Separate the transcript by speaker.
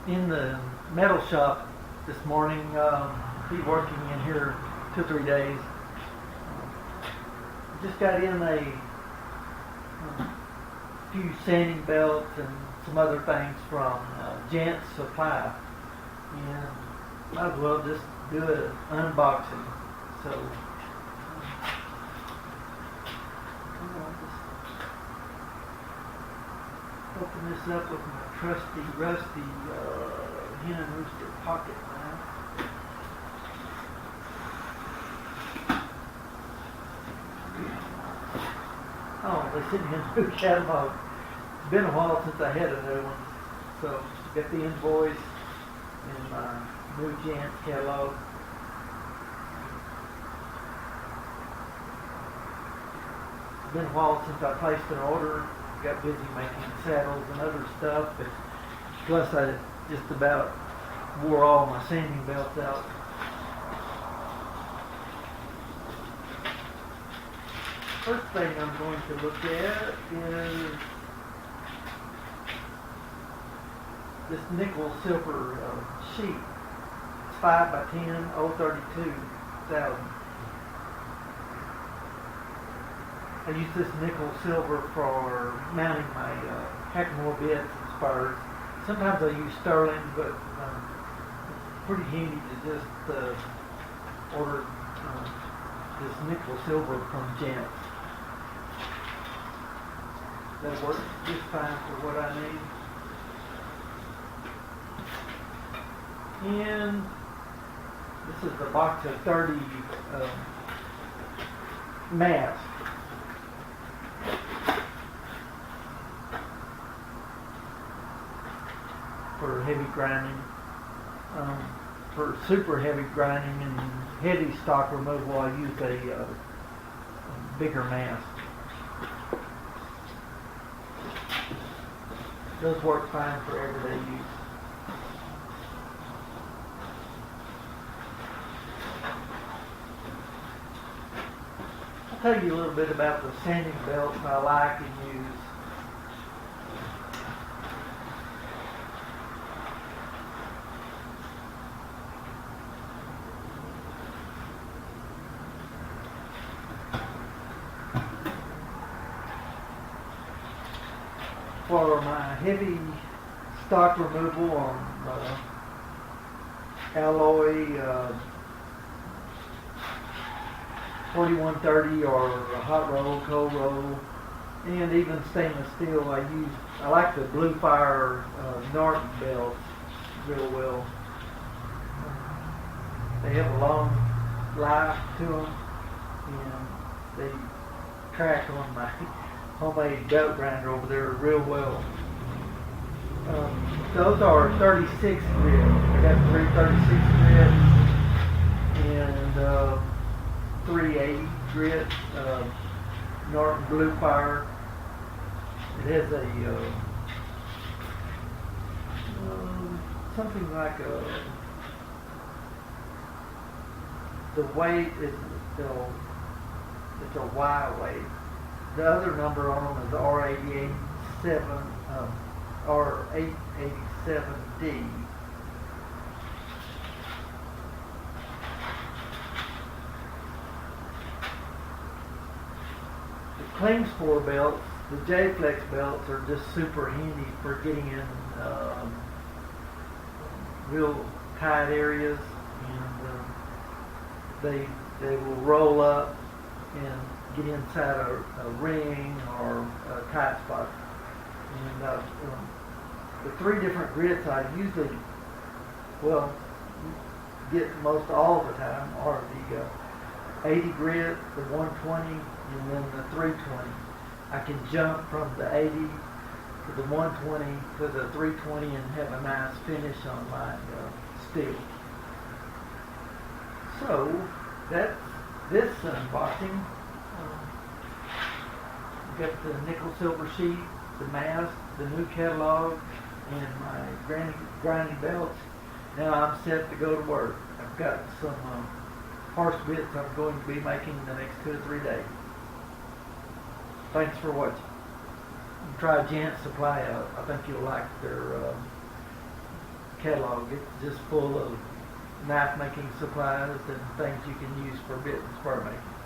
Speaker 1: in the metal shop this morning. Be working in here 2 or 3 days. Just got in a few sanding belts and some other things from Jantz Supply, and might as well just do an unboxing. So I'll just open this up with my trusty, rusty hen and rooster pocket knife. Oh, they sent me a new catalog. It's been a while since I had a new one. So, got the invoice and my new Jantz catalog. It's been a while since I placed an order. Got busy making saddles and other stuff, but plus I just about wore all my sanding belts out. First thing I'm going to look at is this nickel silver sheet. It's 5x10 032,000. I use this nickel silver for mounting my Hackamore bits and spurs. Sometimes I use sterling, but it's pretty handy to just order this nickel silver from Jantz. That works just fine for what I need. And this is the box of 30 masks. For heavy grinding. For super heavy grinding and heavy stock removal, I use a bigger mask. Those work fine for everyday use. I'll tell you a little bit about the sanding belts I like and use. For my heavy stock removal on alloy 4130 or a hot roll, cold roll, and even stainless steel, I like the Blue Fire Norton belts real well. They have a long life to them, and they track on my homemade belt grinder over there real well. Those are 36 grit. I got 3 36 grit and 380 grit Norton Blue Fire. It has a something like the weight is it's a Y weight. The other number on them is R887D. The Clean Spur belts, the J-Flex belts, are just super handy for getting in real tight areas, and they will roll up and get inside a ring or a tight spot. And the 3 different grits I usually, get most all the time are the 80 grit, the 120, and then the 320. I can jump from the 80 to the 120 to the 320 and have a nice finish on my steel. So that's this unboxing. Got the nickel silver sheet, the mask, the new catalog, and my grinding belts. Now I'm set to go to work. I've got some horse bits I'm going to be making the next 2 to 3 days. Thanks for watching. Try Jantz Supply out. I think you'll like their catalog. It's just full of knife making supplies and things you can use for bit and spur making.